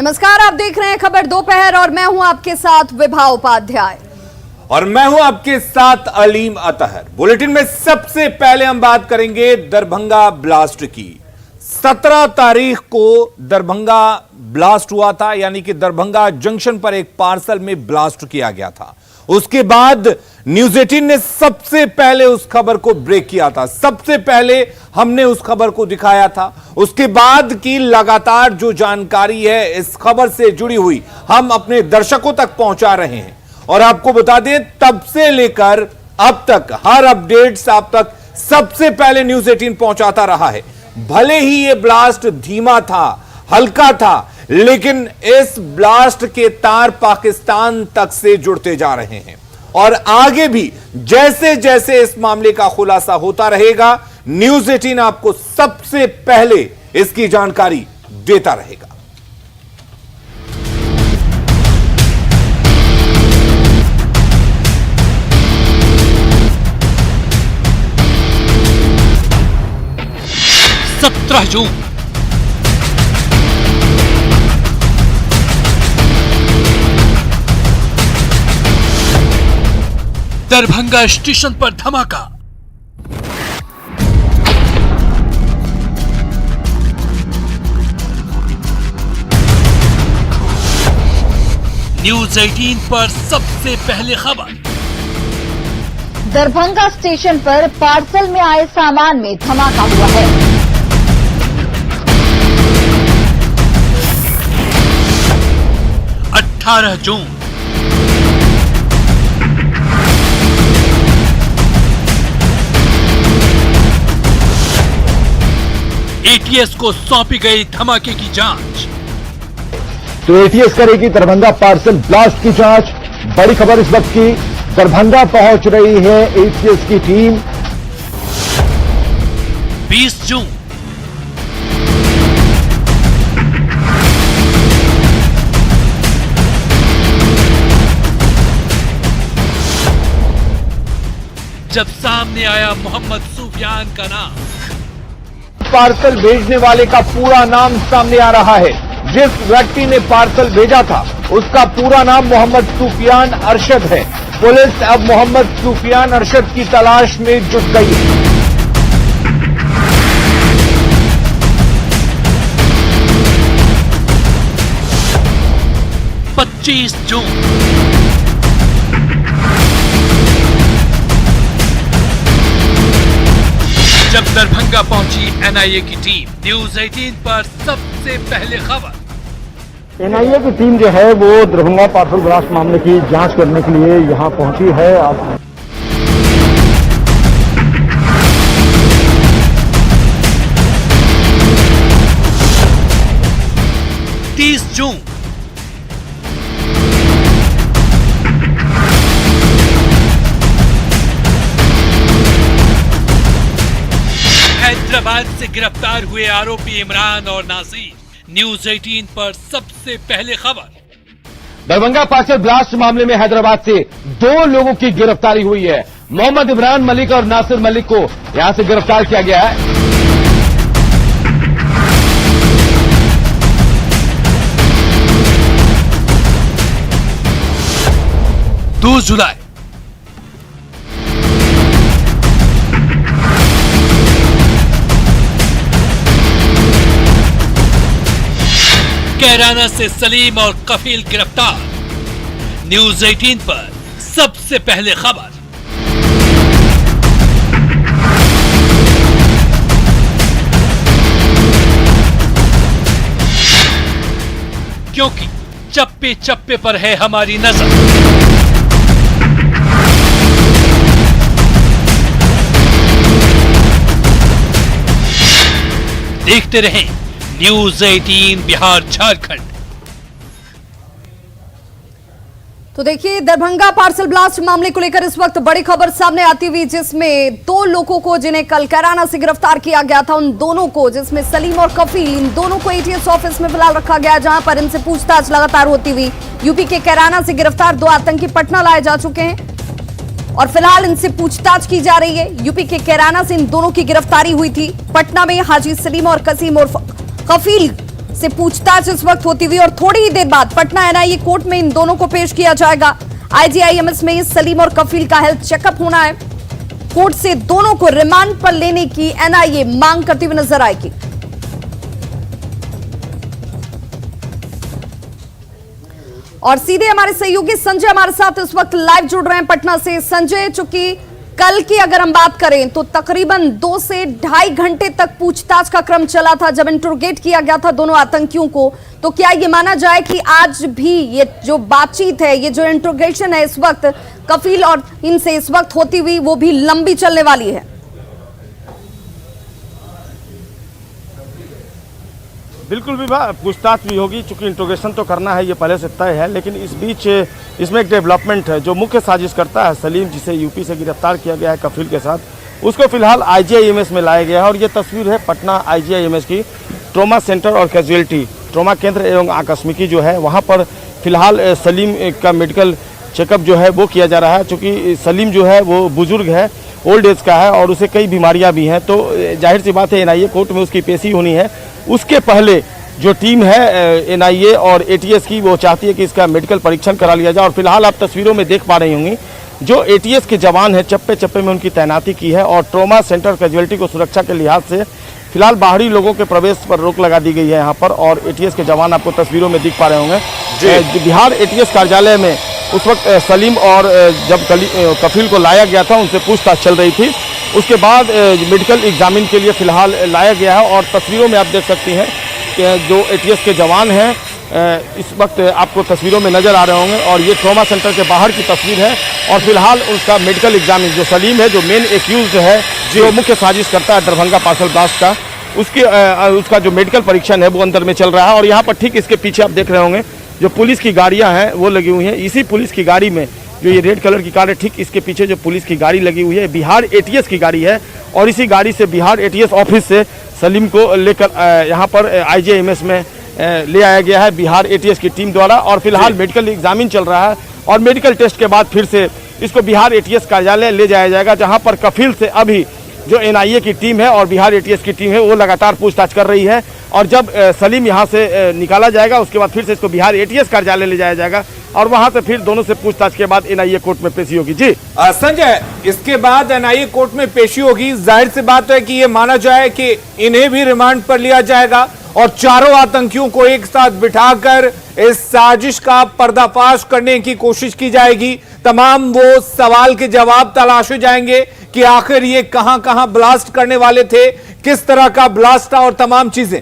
नमस्कार, आप देख रहे हैं खबर दोपहर और मैं हूं आपके साथ विभा उपाध्याय और मैं हूं आपके साथ अलीम अतहर। बुलेटिन में सबसे पहले हम बात करेंगे दरभंगा ब्लास्ट की। 17 तारीख को दरभंगा ब्लास्ट हुआ था, यानी कि दरभंगा जंक्शन पर एक पार्सल में ब्लास्ट किया गया था। उसके बाद न्यूज 18 ने सबसे पहले उस खबर को ब्रेक किया था, सबसे पहले हमने उस खबर को दिखाया था। उसके बाद की लगातार जो जानकारी है इस खबर से जुड़ी हुई हम अपने दर्शकों तक पहुंचा रहे हैं और आपको बता दें तब से लेकर अब तक हर अपडेट्स आप तक सबसे पहले न्यूज 18 पहुंचाता रहा है। भले ही यह ब्लास्ट धीमा था, हल्का था, लेकिन इस ब्लास्ट के तार पाकिस्तान तक से जुड़ते जा रहे हैं और आगे भी जैसे जैसे इस मामले का खुलासा होता रहेगा न्यूज 18 आपको सबसे पहले इसकी जानकारी देता रहेगा। जून दरभंगा स्टेशन पर धमाका। न्यूज 18 पर सबसे पहले खबर। दरभंगा स्टेशन पर पार्सल में आए सामान में धमाका हुआ है। जून एटीएस को सौंपी गई धमाके की जांच। तो एटीएस करेगी दरभंगा पार्सल ब्लास्ट की जांच। बड़ी खबर इस वक्त की, दरभंगा पहुंच रही है एटीएस की टीम। 20 जून जब सामने आया मोहम्मद सूफियान का नाम। पार्सल भेजने वाले का पूरा नाम सामने आ रहा है। जिस व्यक्ति ने पार्सल भेजा था उसका पूरा नाम मोहम्मद सूफियान अरशद है। पुलिस अब मोहम्मद सूफियान अरशद की तलाश में जुट गई है। जून जब दरभंगा पहुंची एनआईए की टीम। न्यूज 18 पर सबसे पहले खबर। एनआईए की टीम जो है वो दरभंगा पार्सल ब्लास्ट मामले की जांच करने के लिए यहां पहुंची है। आप 30 जून हैदराबाद से गिरफ्तार हुए आरोपी इमरान और नासिर। न्यूज 18 पर सबसे पहले खबर। दरभंगा पार्सल ब्लास्ट मामले में हैदराबाद से 2 लोगों की गिरफ्तारी हुई है। मोहम्मद इमरान मलिक और नासिर मलिक को यहां से गिरफ्तार किया गया है। 2 जुलाई कैराना से सलीम और कफील गिरफ्तार। न्यूज 18 पर सबसे पहले खबर। क्योंकि चप्पे चप्पे पर है हमारी नजर। देखते रहें न्यूज 18 बिहार झारखंड। तो देखिए, दरभंगा पार्सल ब्लास्ट मामले को लेकर इस वक्त बड़ी खबर सामने आती हुई, जिसमें 2 लोगों को जिन्हें कल कैराना से गिरफ्तार किया गया था, उन दोनों को, जिसमें सलीम और कफील, इन दोनों को एटीएस ऑफिस में फिलहाल रखा गया, जहां पर इनसे पूछताछ लगातार होती हुई यूपी के कैराना से गिरफ्तार 2 आतंकी पटना लाए जा चुके हैं और फिलहाल इनसे पूछताछ की जा रही है। यूपी के कैराना से इन दोनों की गिरफ्तारी हुई थी। पटना में हाजी सलीम और कसीम और कफील से पूछताछ इस वक्त होती हुई और थोड़ी ही देर बाद पटना एनआईए कोर्ट में इन दोनों को पेश किया जाएगा। आईजीआईएमएस में सलीम और कफील का हेल्थ चेकअप होना है। कोर्ट से दोनों को रिमांड पर लेने की एनआईए मांग करती हुई नजर आएगी। और सीधे हमारे सहयोगी संजय हमारे साथ इस वक्त लाइव जुड़ रहे हैं पटना से। संजय, चूंकि कल की अगर हम बात करें तो तकरीबन 2 से ढाई घंटे तक पूछताछ का क्रम चला था जब इंट्रोगेट किया गया था दोनों आतंकियों को, तो क्या ये माना जाए कि आज भी ये जो बातचीत है, ये जो इंट्रोगेशन है इस वक्त कफील और इनसे इस वक्त होती हुई, वो भी लंबी चलने वाली है? बिल्कुल भी पूछताछ भी होगी, चूंकि इंट्रोगेशन तो करना है, ये पहले से तय है। लेकिन इस बीच इसमें एक डेवलपमेंट है। जो मुख्य साजिश करता है सलीम, जिसे यूपी से गिरफ्तार किया गया है कफील के साथ, उसको फिलहाल आईजीआईएमएस में लाया गया है। और ये तस्वीर है पटना आईजीआईएमएस की, ट्रॉमा सेंटर और कैजुअलिटी ट्रॉमा केंद्र एवं आकस्मिकी जो है, वहाँ पर फिलहाल सलीम का मेडिकल चेकअप जो है वो किया जा रहा है। चूँकि सलीम जो है वो बुजुर्ग है, ओल्ड एज का है और उसे कई बीमारियां भी हैं, तो जाहिर सी बात है एनआईए कोर्ट में उसकी पेशी होनी है। उसके पहले जो टीम है एनआईए और एटीएस की, वो चाहती है कि इसका मेडिकल परीक्षण करा लिया जाए। और फिलहाल आप तस्वीरों में देख पा रही होंगी जो एटीएस के जवान हैं, चप्पे चप्पे में उनकी तैनाती की है। और ट्रॉमा सेंटर कैजुअलिटी को सुरक्षा के लिहाज से फिलहाल बाहरी लोगों के प्रवेश पर रोक लगा दी गई है यहाँ पर। और एटीएस के जवान आपको तस्वीरों में दिख पा रहे होंगे। बिहार एटीएस कार्यालय में उस वक्त सलीम और जब कफील को लाया गया था उनसे पूछताछ चल रही थी। उसके बाद मेडिकल एग्जामिन के लिए फिलहाल लाया गया है। और तस्वीरों में आप देख सकती हैं कि जो एटीएस के जवान हैं इस वक्त आपको तस्वीरों में नजर आ रहे होंगे। और ये ट्रॉमा सेंटर के बाहर की तस्वीर है। और फिलहाल उसका मेडिकल एग्जामिन, जो सलीम है, जो मेन एक्यूज्ड है, जो मुख्य साजिश करता है दरभंगा पार्सल ब्लास्ट का, उसका जो मेडिकल परीक्षण है वो अंदर में चल रहा है। और यहाँ पर ठीक इसके पीछे आप देख रहे होंगे जो पुलिस की गाड़ियां हैं वो लगी हुई हैं। इसी पुलिस की गाड़ी में जो ये रेड कलर की कार है, ठीक इसके पीछे जो पुलिस की गाड़ी लगी हुई है बिहार एटीएस की गाड़ी है। और इसी गाड़ी से बिहार एटीएस ऑफिस से सलीम को लेकर यहाँ पर आईजीआईएमएस में ले आया गया है बिहार एटीएस की टीम द्वारा। और फिलहाल मेडिकल एग्जामिन चल रहा है और मेडिकल टेस्ट के बाद फिर से इसको बिहार एटीएस कार्यालय ले जाया जाएगा, जहाँ पर कफील से अभी जो एनआईए की टीम है और बिहार एटीएस की टीम है वो लगातार पूछताछ कर रही है। और जब सलीम यहाँ से निकाला जाएगा उसके बाद फिर से इसको बिहार एटीएस कार्यालय ले जाया जाएगा और वहाँ से फिर दोनों से पूछताछ के बाद एनआईए कोर्ट में पेशी होगी। जी संजय, इसके बाद एनआईए कोर्ट में पेशी होगी। जाहिर सी बात है कि ये माना जाए कि इन्हें भी रिमांड पर लिया जाएगा और चारों आतंकियों को एक साथ बिठाकर इस साजिश का पर्दाफाश करने की कोशिश की जाएगी। तमाम वो सवाल के जवाब तलाशे जाएंगे कि आखिर ये कहां कहां ब्लास्ट करने वाले थे, किस तरह का ब्लास्ट था और तमाम चीजें।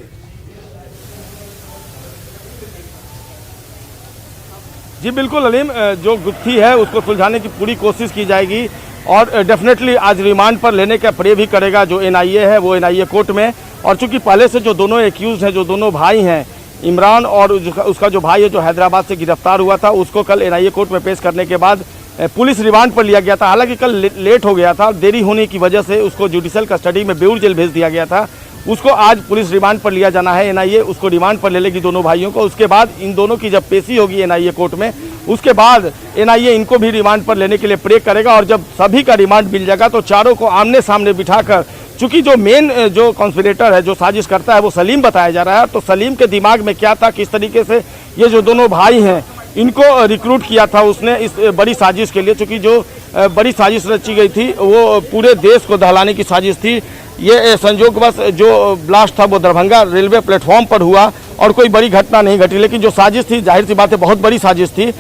जी बिल्कुल अलीम, जो गुत्थी है उसको सुलझाने की पूरी कोशिश की जाएगी। और डेफिनेटली आज रिमांड पर लेने का प्रे भी करेगा जो एनआईए है वो एनआईए कोर्ट में। और चूंकि पहले से जो दोनों एक्यूज हैं, जो दोनों भाई हैं, इमरान और उसका जो भाई है जो हैदराबाद से गिरफ्तार हुआ था, उसको कल एनआईए कोर्ट में पेश करने के बाद पुलिस रिमांड पर लिया गया था। हालांकि कल लेट हो गया था, देरी होने की वजह से उसको जुडिशियल कस्टडी में बेऊर जेल भेज दिया गया था। उसको आज पुलिस रिमांड पर लिया जाना है। एनआईए उसको रिमांड पर ले लेगी दोनों भाइयों को। उसके बाद इन दोनों की जब पेशी होगी एनआईए कोर्ट में, उसके बाद एनआईए इनको भी रिमांड पर लेने के लिए प्रे करेगा। और जब सभी का रिमांड मिल जाएगा तो चारों को आमने सामने बिठाकर, चूंकि जो मेन जो कॉन्स्पिरेटर है, जो साजिश करता है, वो सलीम बताया जा रहा है। तो सलीम के दिमाग में क्या था, किस तरीके से ये जो दोनों भाई हैं इनको रिक्रूट किया था उसने इस बड़ी साजिश के लिए। चूंकि जो बड़ी साजिश रची गई थी वो पूरे देश को दहलाने की साजिश थी। ये संयोगवश जो ब्लास्ट था वो दरभंगा रेलवे प्लेटफॉर्म पर हुआ और कोई बड़ी घटना नहीं घटी, लेकिन जो साजिश थी जाहिर सी बात है बहुत बड़ी साजिश थी।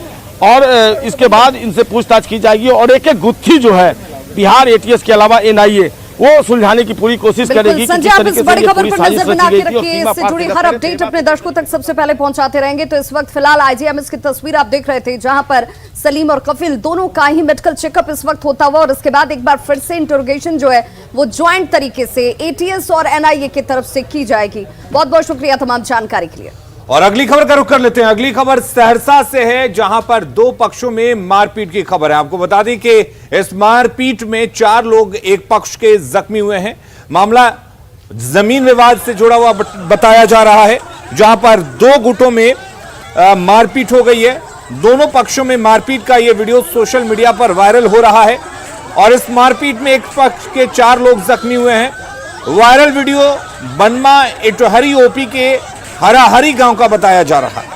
और इसके बाद इनसे पूछताछ की जाएगी और एक एक गुत्थी जो है बिहार एटीएस के अलावा एनआईए वो सुलझाने की पूरी कोशिश करेगी। संजय, आप इस बड़ी खबर पर नजर बना के रखिए, इससे जुड़ी हर अपडेट अपने दर्शकों तक सबसे पहले पहुंचाते रहेंगे। तो इस वक्त फिलहाल आईजीआईएमएस की तस्वीर आप देख रहे थे, जहां पर सलीम और कफील दोनों का ही मेडिकल चेकअप इस वक्त होता हुआ और इसके बाद एक बार फिर से इंटरोगेशन जो है वो ज्वाइंट तरीके से एटीएस और एनआईए की तरफ से की जाएगी। बहुत बहुत शुक्रिया तमाम जानकारी के लिए। और अगली खबर का रुख कर लेते हैं। अगली खबर सहरसा से है, जहां पर दो पक्षों में मारपीट की खबर है। आपको बता दें कि इस मारपीट में 4 लोग एक पक्ष के जख्मी हुए हैं। मामला जमीन विवाद से जुड़ा हुआ बताया जा रहा है, जहां पर 2 गुटों में मारपीट हो गई है। दोनों पक्षों में मारपीट का यह वीडियो सोशल मीडिया पर वायरल हो रहा है और इस मारपीट में एक पक्ष के 4 लोग जख्मी हुए हैं। वायरल वीडियो बनमा इटहरी ओपी के हराहरी गांव का बताया जा रहा है।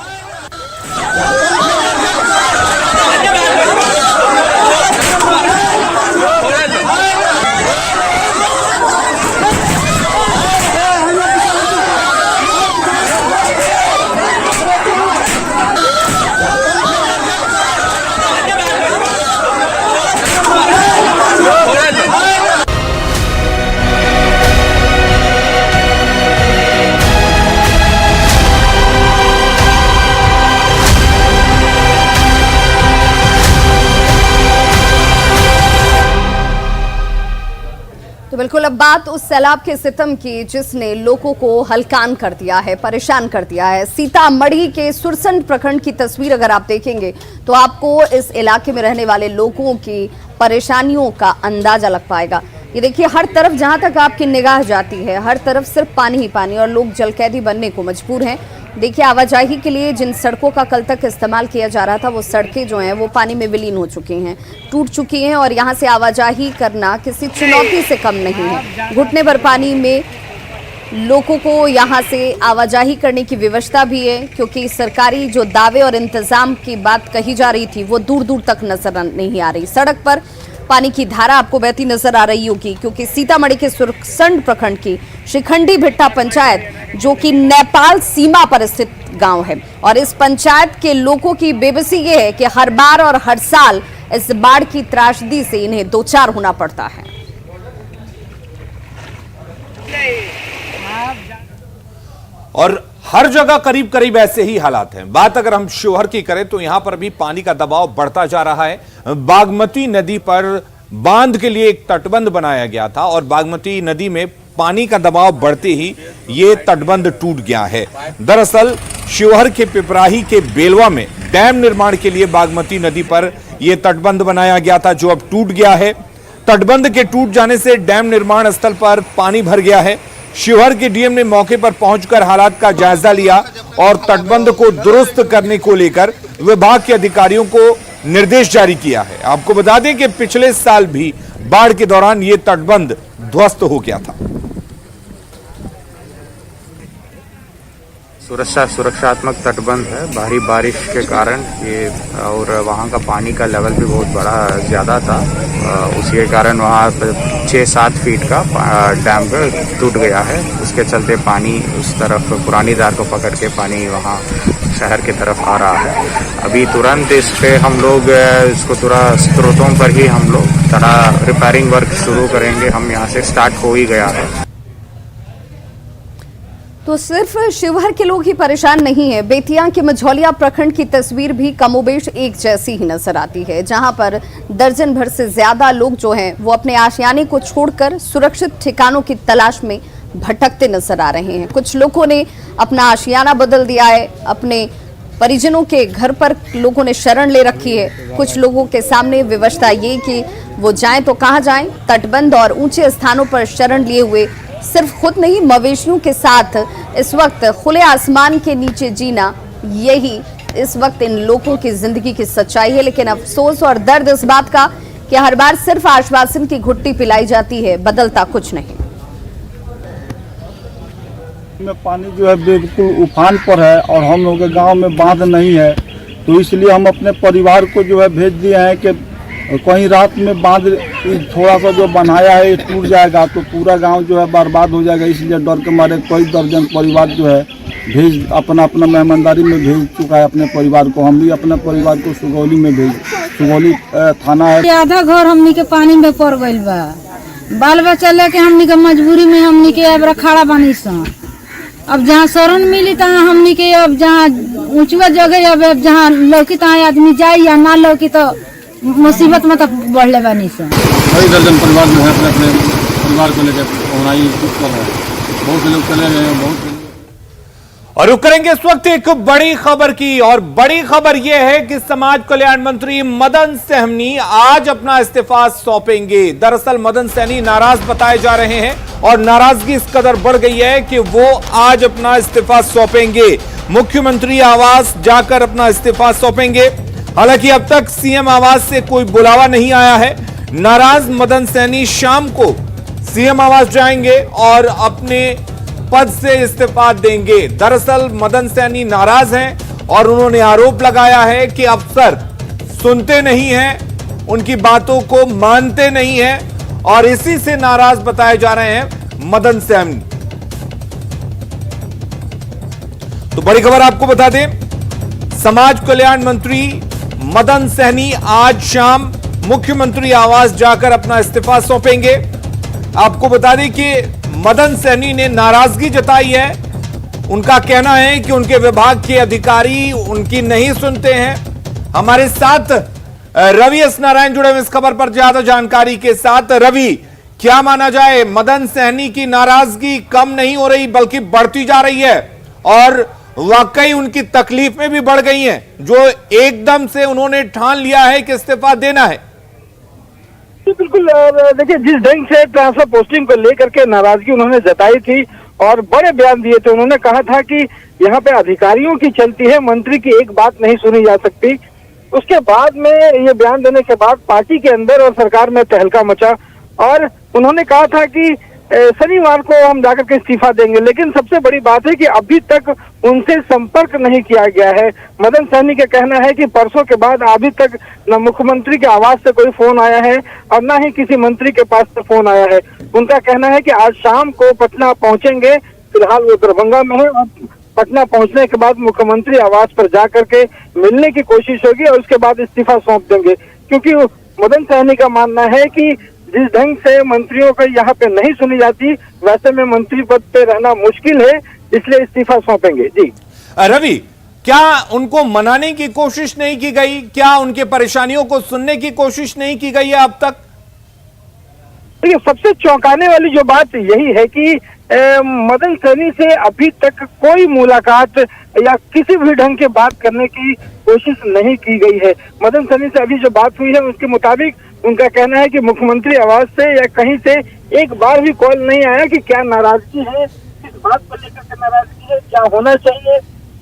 तो बिल्कुल अब बात उस सैलाब के सितम की जिसने लोगों को हलकान कर दिया है, परेशान कर दिया है। सीतामढ़ी के सुरसंड प्रखंड की तस्वीर अगर आप देखेंगे तो आपको इस इलाके में रहने वाले लोगों की परेशानियों का अंदाजा लग पाएगा। ये देखिए, हर तरफ जहां तक आपकी निगाह जाती है, हर तरफ सिर्फ पानी ही पानी और लोग जलकैदी बनने को मजबूर हैं। देखिए, आवाजाही के लिए जिन सड़कों का कल तक इस्तेमाल किया जा रहा था वो सड़कें जो हैं वो पानी में विलीन हो चुकी हैं, टूट चुकी हैं और यहाँ से आवाजाही करना किसी चुनौती से कम नहीं है। घुटने भर पानी में लोगों को यहाँ से आवाजाही करने की व्यवस्था भी है, क्योंकि सरकारी जो दावे और इंतजाम की बात कही जा रही थी वो दूर दूर तक नजर नहीं आ रही। सड़क पर पानी की धारा आपको बहती नजर आ रही होगी, क्योंकि सीतामढ़ी के सुरसंड प्रखंड की शिखंडी भिट्टा पंचायत जो कि नेपाल सीमा पर स्थित गांव है और इस पंचायत के लोगों की बेबसी ये है कि हर बार और हर साल इस बाढ़ की त्रासदी से इन्हें दो चार होना पड़ता है। और हर जगह करीब करीब ऐसे ही हालात हैं। बात अगर हम शिवहर की करें तो यहां पर भी पानी का दबाव बढ़ता जा रहा है। बागमती नदी पर बांध के लिए एक तटबंध बनाया गया था और बागमती नदी में पानी का दबाव बढ़ते ही ये तटबंध टूट गया है। दरअसल शिवहर के पिपराही के बेलवा में डैम निर्माण के लिए बागमती नदी पर यह तटबंध बनाया गया था, जो अब टूट गया है। तटबंध के टूट जाने से डैम निर्माण स्थल पर पानी भर गया है। शिवहर के डीएम ने मौके पर पहुंचकर हालात का जायजा लिया और तटबंध को दुरुस्त करने को लेकर विभाग के अधिकारियों को निर्देश जारी किया है। आपको बता दें कि पिछले साल भी बाढ़ के दौरान यह तटबंध ध्वस्त हो गया था। सुरक्षात्मक तटबंध है। भारी बारिश के कारण ये और वहाँ का पानी का लेवल भी बहुत बड़ा ज़्यादा था, उसी के कारण वहाँ 6-7 फीट का डैम टूट गया है। उसके चलते पानी उस तरफ पुरानी धार को पकड़ के पानी वहाँ शहर की तरफ आ रहा है। अभी तुरंत इस पे हम लोग इसको तुरंत स्रोतों पर ही हम लोग थोड़ा रिपेयरिंग वर्क शुरू करेंगे। हम यहाँ से स्टार्ट हो ही गया है। तो सिर्फ शिवहर के लोग ही परेशान नहीं है, बेतिया के मझौलिया प्रखंड की तस्वीर भी कमोबेश एक जैसी ही नजर आती है, जहां पर दर्जन भर से ज्यादा लोग जो हैं वो अपने आशियाने को छोड़कर सुरक्षित ठिकानों की तलाश में भटकते नजर आ रहे हैं। कुछ लोगों ने अपना आशियाना बदल दिया है, अपने परिजनों के घर पर लोगों ने शरण ले रखी है। कुछ लोगों के सामने व्यवस्था ये कि वो जाएं तो कहाँ जाएं, तटबंध और ऊंचे स्थानों पर शरण लिए हुए सिर्फ खुद नहीं मवेशियों के साथ इस वक्त खुले आसमान के नीचे जीना, यही इस वक्त इन लोगों की जिंदगी की सच्चाई है। लेकिन अफसोस और दर्द इस बात का कि हर बार सिर्फ आश्वासन की घुट्टी पिलाई जाती है, बदलता कुछ नहीं। में पानी जो है बिल्कुल उफान पर है और हम लोगों के गांव में बांध नहीं है, तो इसलिए हम अपने परिवार को जो है भेज दिए हैं कि कहीं रात में बांध थोड़ा सा जो बनाया है टूट जाएगा तो पूरा गांव जो है बर्बाद हो जाएगा। इसलिए डर के मारे कई दर्जन परिवार जो है भेज अपना मेहमानदारी में भेज चुका है अपने परिवार को। हम भी अपने परिवार को सुगौली में सुगौली थाना है। आधा घर हमनी के पानी में पड़ गइल बा, बाल बच्चा लेके हमनी के मजबूरी में हमनी के अब खड़ा बानी सन। अब जहाँ शरण मिली तहाँ हमनी के अब जहाँ ऊंचुआ जगह अब जहाँ लौकी तहाँ आदमी जाए या ना लौकी तो मुसीबत में तब बढ़ले बानी सन। कई दर्जन परिवार जो है अपने परिवार को लेकर कर रहे हैं। बहुत से लोग चले गए हैं, बहुत और रुक करेंगे इस वक्त एक बड़ी खबर की, और बड़ी खबर यह है कि समाज कल्याण मंत्री मदन सहनी आज अपना इस्तीफा सौंपेंगे। दरअसल मदन सहनी नाराज बताए जा रहे हैं और नाराजगी इस कदर बढ़ गई है कि वो आज अपना इस्तीफा सौंपेंगे, मुख्यमंत्री आवास जाकर अपना इस्तीफा सौंपेंगे। हालांकि अब तक सीएम आवास से कोई बुलावा नहीं आया है। नाराज मदन सहनी शाम को सीएम आवास जाएंगे और अपने पद से इस्तीफा देंगे। दरअसल मदन सैनी नाराज हैं और उन्होंने आरोप लगाया है कि अफसर सुनते नहीं हैं, उनकी बातों को मानते नहीं हैं और इसी से नाराज बताए जा रहे हैं मदन सैनी। तो बड़ी खबर आपको बता दें, समाज कल्याण मंत्री मदन सैनी आज शाम मुख्यमंत्री आवास जाकर अपना इस्तीफा सौंपेंगे। आपको बता दें कि मदन सैनी ने नाराजगी जताई है। उनका कहना है कि उनके विभाग के अधिकारी उनकी नहीं सुनते हैं। हमारे साथ रवि एस नारायण जुड़े हुए इस खबर पर ज्यादा जानकारी के साथ। रवि, क्या माना जाए, मदन सैनी की नाराजगी कम नहीं हो रही बल्कि बढ़ती जा रही है और वाकई उनकी तकलीफें भी बढ़ गई हैं, जो एकदम से उन्होंने ठान लिया है कि इस्तीफा देना है। बिल्कुल, देखिए जिस ढंग से ट्रांसफर पोस्टिंग को लेकर के नाराजगी उन्होंने जताई थी और बड़े बयान दिए थे। उन्होंने कहा था कि यहाँ पे अधिकारियों की चलती है, मंत्री की एक बात नहीं सुनी जा सकती। उसके बाद में ये बयान देने के बाद पार्टी के अंदर और सरकार में तहलका मचा और उन्होंने कहा था कि शनिवार को हम जाकर के इस्तीफा देंगे। लेकिन सबसे बड़ी बात है कि अभी तक उनसे संपर्क नहीं किया गया है। मदन सैनी का कहना है कि परसों के बाद अभी तक न मुख्यमंत्री के आवास से कोई फोन आया है और न ही किसी मंत्री के पास से फोन आया है। उनका कहना है कि आज शाम को पटना पहुंचेंगे। फिलहाल वो दरभंगा में है और पटना पहुंचने के बाद मुख्यमंत्री आवास पर जाकर के मिलने की कोशिश होगी और उसके बाद इस्तीफा सौंप देंगे। क्योंकि मदन सैनी का मानना है कि जिस ढंग से मंत्रियों को यहाँ पे नहीं सुनी जाती, वैसे में मंत्री पद पे रहना मुश्किल है, इसलिए इस्तीफा सौंपेंगे। जी रवि, क्या उनको मनाने की कोशिश नहीं की गई? क्या उनके परेशानियों को सुनने की कोशिश नहीं की गई है अब तक? देखिए, सबसे चौंकाने वाली जो बात यही है कि मदन सैनी से अभी तक कोई मुलाकात या किसी भी ढंग के बात करने की कोशिश नहीं की गई है। मदन सैनी से अभी जो बात हुई है उसके मुताबिक उनका कहना है कि मुख्यमंत्री आवास से या कहीं से एक बार भी कॉल नहीं आया कि क्या नाराजगी है, किस बात को लेकर के नाराजगी है, क्या होना चाहिए।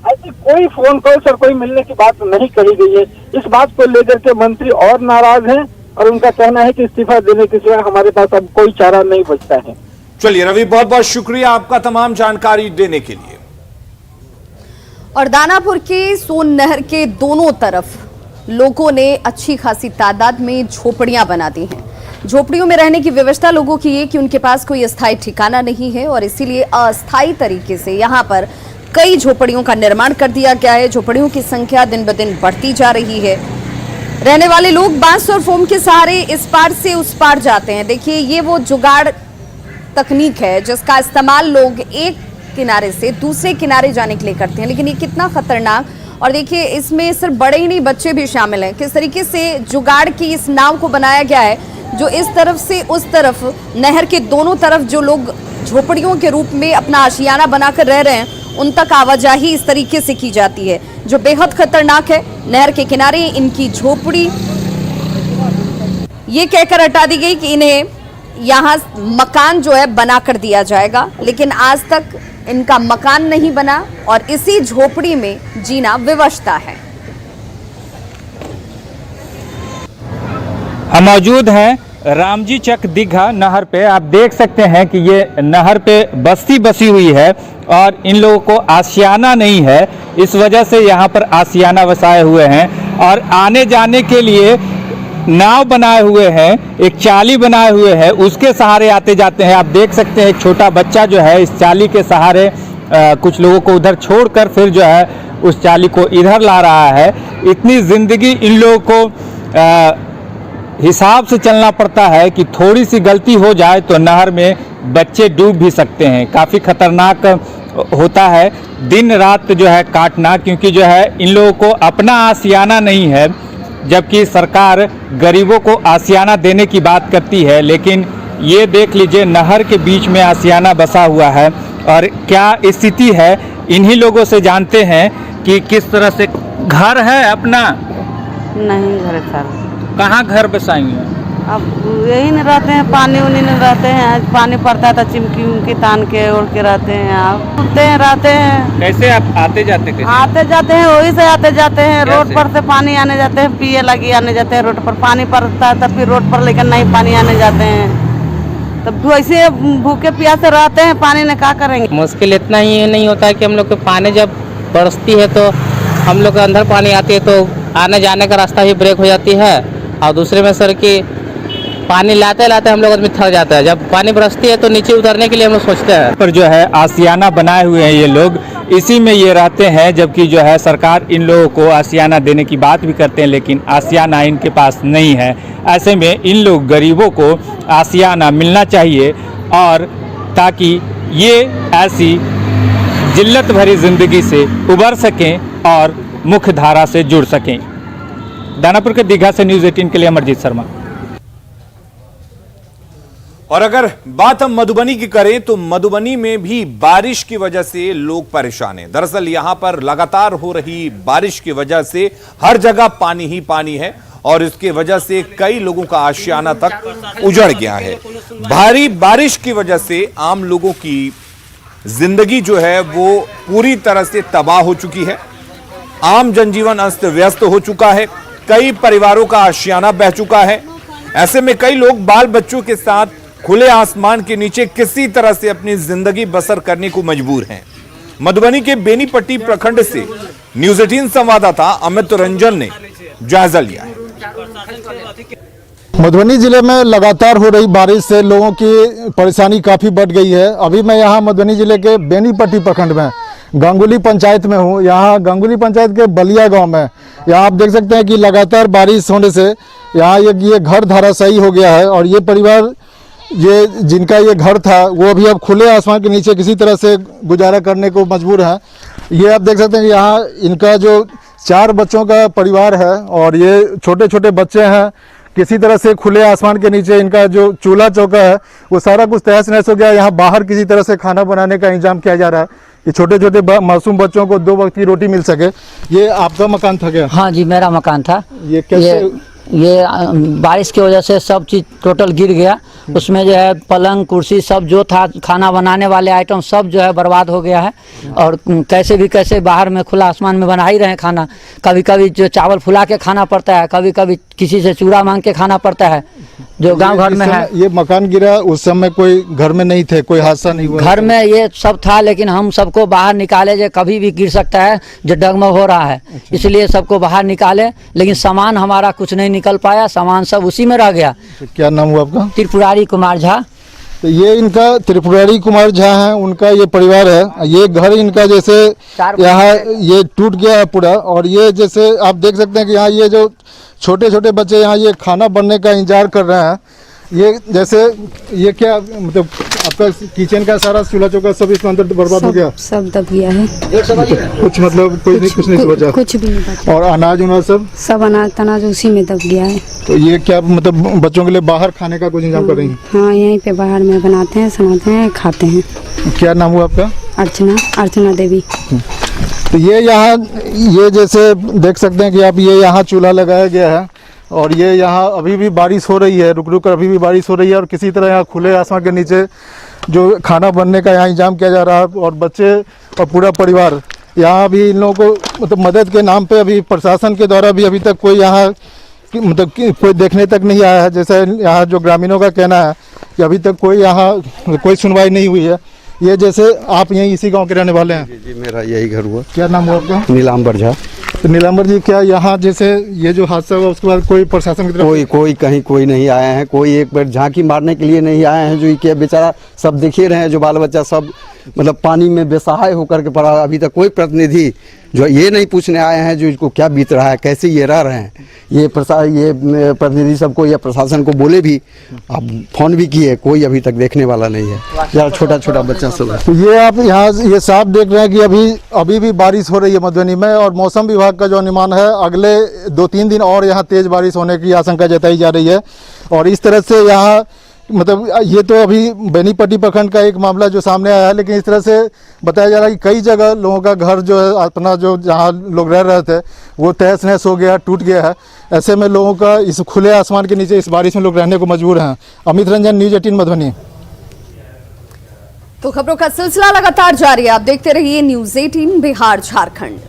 ऐसी कोई फोन कॉल और कोई मिलने की बात नहीं कही गई है। इस बात को लेकर के मंत्री और नाराज हैं और उनका कहना है कि इस्तीफा देने के सिवा हमारे पास अब कोई चारा नहीं बचता है। चलिए रवि, बहुत बहुत शुक्रिया आपका तमाम जानकारी देने के लिए। और दानापुर के सोन नहर के दोनों तरफ लोगों ने अच्छी खासी तादाद में झोपड़ियां बना दी हैं। झोपड़ियों में रहने की व्यवस्था लोगों की है कि उनके पास कोई अस्थायी ठिकाना नहीं है और इसीलिए अस्थायी तरीके से यहां पर कई झोपड़ियों का निर्माण कर दिया गया है। झोपड़ियों की संख्या दिन ब दिन बढ़ती जा रही है। रहने वाले लोग बांस और फोम के सहारे इस पार से उस पार जाते हैं। देखिए, ये वो जुगाड़ तकनीक है जिसका इस्तेमाल लोग एक किनारे से दूसरे किनारे जाने के लिए करते हैं। लेकिन ये कितना खतरनाक, और देखिए इसमें सिर्फ बड़े ही नहीं बच्चे भी शामिल हैं। किस तरीके से जुगाड़ की इस नाव को बनाया गया है, जो इस तरफ से उस तरफ नहर के दोनों तरफ जो लोग झोपड़ियों के रूप में अपना आशियाना बनाकर रह रहे हैं उन तक आवाजाही इस तरीके से की जाती है, जो बेहद खतरनाक है। नहर के किनारे इनकी झोपड़ी ये कहकर हटा दी गई कि इन्हें यहाँ मकान जो है बना कर दिया जाएगा, लेकिन आज तक इनका मकान नहीं बना और इसी झोपड़ी में जीना विवशता है। हम मौजूद हैं रामजी चक दीघा नहर पे। आप देख सकते हैं कि ये नहर पे बस्ती बसी हुई है और इन लोगों को आशियाना नहीं है, इस वजह से यहाँ पर आशियाना बसाए हुए हैं और आने जाने के लिए नाव बनाए हुए हैं, एक चाली बनाए हुए हैं, उसके सहारे आते जाते हैं। आप देख सकते हैं एक छोटा बच्चा जो है इस चाली के सहारे कुछ लोगों को उधर छोड़कर फिर जो है उस चाली को इधर ला रहा है। इतनी ज़िंदगी इन लोगों को हिसाब से चलना पड़ता है कि थोड़ी सी गलती हो जाए तो नहर में बच्चे डूब भी सकते हैं। काफ़ी खतरनाक होता है दिन रात जो है काटना, क्योंकि जो है इन लोगों को अपना आशियाना नहीं है, जबकि सरकार गरीबों को आशियाना देने की बात करती है। लेकिन ये देख लीजिए नहर के बीच में आशियाना बसा हुआ है और क्या स्थिति है। इन्हीं लोगों से जानते हैं कि किस तरह से घर है अपना। नहीं घर था। कहाँ घर बसाई हैं? अब यही नहीं रहते हैं, पानी उनी नहीं रहते हैं। पानी पड़ता था चिमकी उमकी तान के ओढ़ के रहते हैं। आप उठते हैं रहते हैं। कैसे आप आते जाते? कैसे आते जाते हैं? वही से आते जाते हैं। रोड पर से पानी आने जाते हैं, पिए लगी आने जाते हैं। रोड पर पानी पड़ता है तब फिर रोड पर, लेकिन नहीं पानी आने जाते हैं। तब वैसे भूखे प्यासे रहते हैं, पानी में क्या करेंगे। मुश्किल इतना ही नहीं होता है कि हम लोग को पानी जब बरसती है तो हम लोग के अंदर पानी आती है तो आने जाने का रास्ता भी ब्रेक हो जाती है, और दूसरे में सर कि पानी लाते लाते हम लोग आदमी थक जाता है। जब पानी बरसती है तो नीचे उतरने के लिए हम लोग सोचते हैं। पर जो है आशियाना बनाए हुए हैं ये लोग, इसी में ये रहते हैं, जबकि जो है सरकार इन लोगों को आशियाना देने की बात भी करते हैं, लेकिन आशियाना इनके पास नहीं है। ऐसे में इन लोग गरीबों को आशियाना मिलना चाहिए, और ताकि ये ऐसी जिल्लत भरी ज़िंदगी से उबर सकें और मुख्य धारा से जुड़ सकें। दानापुर के दीघा से न्यूज़ 18 के लिए अमरजीत शर्मा। और अगर बात हम मधुबनी की करें तो मधुबनी में भी बारिश की वजह से लोग परेशान हैं। दरअसल यहां पर लगातार हो रही बारिश की वजह से हर जगह पानी ही पानी है, और इसके वजह से कई लोगों का आशियाना तक उजड़ गया है। भारी बारिश की वजह से आम लोगों की जिंदगी जो है वो पूरी तरह से तबाह हो चुकी है। आम जनजीवन अस्त व्यस्त हो चुका है, कई परिवारों का आशियाना बह चुका है। ऐसे में कई लोग बाल बच्चों के साथ खुले आसमान के नीचे किसी तरह से अपनी जिंदगी बसर करने को मजबूर हैं। मधुबनी के बेनीपट्टी प्रखंड से न्यूज़ 18 संवाददाता अमित रंजन ने जायजा लिया है। मधुबनी जिले में लगातार हो रही बारिश से लोगों की परेशानी काफ़ी बढ़ गई है। अभी मैं यहाँ मधुबनी जिले के बेनीपट्टी प्रखंड में गांगुली पंचायत में हूँ। यहाँ गांगुली पंचायत के बलिया गांव में यहाँ आप देख सकते हैं कि लगातार बारिश होने से यहाँ ये घर धराशायी हो गया है, और ये परिवार जिनका ये घर था वो अभी अब खुले आसमान के नीचे किसी तरह से गुजारा करने को मजबूर हैं। ये आप देख सकते हैं कि यहाँ इनका जो 4 बच्चों का परिवार है, और ये छोटे छोटे बच्चे हैं। किसी तरह से खुले आसमान के नीचे इनका जो चूल्हा चौका है वो सारा कुछ तहस नहस हो गया। यहाँ बाहर किसी तरह से खाना बनाने का इंतजाम किया जा रहा है कि छोटे छोटे मासूम बच्चों को 2 वक्त की रोटी मिल सके। ये आपका मकान था क्या? हाँ जी, मेरा मकान था। ये कैसे? ये बारिश की वजह से सब चीज़ टोटल गिर गया। उसमें जो है पलंग कुर्सी सब जो था, खाना बनाने वाले आइटम सब जो है बर्बाद हो गया है। और कैसे भी कैसे बाहर में खुला आसमान में बना ही रहे हैं खाना। कभी कभी जो चावल फुला के खाना पड़ता है, कभी कभी किसी से चूड़ा मांग के खाना पड़ता है जो गांव घर में है। ये मकान गिरा उस समय कोई घर में नहीं थे, कोई हादसा नहीं हुआ? घर में ये सब था, लेकिन हम सबको बाहर निकाले, जो कभी भी गिर सकता है, जो डगमग हो रहा है, इसलिए सबको बाहर निकाले। लेकिन सामान हमारा कुछ नहीं निकल पाया, सामान सब उसी में रह गया। क्या नाम हुआ आपका? त्रिपुरारी कुमार झा। तो ये इनका त्रिपुरारी कुमार झा है, उनका ये परिवार है। ये घर इनका जैसे यहाँ ये टूट गया है पूरा, और ये जैसे आप देख सकते हैं कि यहाँ ये जो छोटे छोटे बच्चे यहाँ ये खाना बनने का इंतजार कर रहे हैं। ये जैसे ये क्या मतलब आपका किचन का सारा चूल्हा चौका सब इसके अंदर बर्बाद हो गया? सब दब गया है। कुछ मतलब कुछ नहीं बचा? कुछ भी नहीं बचा। और अनाज उनाज सब अनाज तनाज उसी में दब गया है। तो ये क्या मतलब बच्चों के लिए बाहर खाने का कुछ इंतजाम कर रही हैं? हाँ, यहीं पे बाहर में बनाते हैं, समाते हैं, खाते हैं। क्या नाम हुआ आपका? अर्चना देवी। तो ये यहाँ ये जैसे देख सकते हैं कि आप ये यहाँ चूल्हा लगाया गया है, और ये यहाँ अभी भी बारिश हो रही है, रुक रुक कर अभी भी बारिश हो रही है। और किसी तरह यहाँ खुले आसमान के नीचे जो खाना बनने का यहाँ इंतजाम किया जा रहा है, और बच्चे और पूरा परिवार यहाँ भी इन लोगों को मतलब मदद के नाम पे अभी प्रशासन के द्वारा भी अभी तक कोई यहाँ मतलब कोई देखने तक नहीं आया है। जैसे यहाँ जो ग्रामीणों का कहना है कि अभी तक कोई यहाँ कोई सुनवाई नहीं हुई है। ये जैसे आप यहीं इसी गांव के रहने वाले हैं? जी, मेरा यही घर हुआ। क्या नाम हुआ आपका? नीलाम्बर झा। तो नीलाम्बर जी, क्या यहाँ जैसे ये जो हादसा हुआ उसके बाद कोई प्रशासन की तरफ कोई कहीं कोई नहीं आया है, कोई एक बार झांकी मारने के लिए नहीं आए हैं। जो क्या बेचारा सब देख ही रहे हैं, जो बाल बच्चा सब मतलब पानी में बेसहाय होकर के पड़ा। अभी तक कोई प्रतिनिधि जो ये नहीं पूछने आए हैं जो इसको क्या बीत रहा है, कैसे ये रह रहे हैं। ये प्रतिनिधि सबको या प्रशासन को बोले भी, आप फोन भी किए, कोई अभी तक देखने वाला नहीं है। यार छोटा छोटा बच्चा सब है। तो ये आप यहाँ ये साफ देख रहे हैं कि अभी भी बारिश हो रही है मधुबनी में, और मौसम विभाग का जो अनुमान है अगले 2-3 दिन और यहाँ तेज बारिश होने की आशंका जताई जा रही है। और इस तरह से यहाँ मतलब ये तो अभी बेनीपट्टी प्रखंड का एक मामला जो सामने आया है, लेकिन इस तरह से बताया जा रहा है कि कई जगह लोगों का घर जो है अपना जो जहाँ लोग रह रहे थे वो तहस नहस हो गया, टूट गया है। ऐसे में लोगों का इस खुले आसमान के नीचे इस बारिश में लोग रहने को मजबूर हैं। अमित रंजन, न्यूज़ 18 मधुबनी। तो खबरों का सिलसिला लगातार जारी है, आप देखते रहिए न्यूज़ 18 बिहार झारखंड।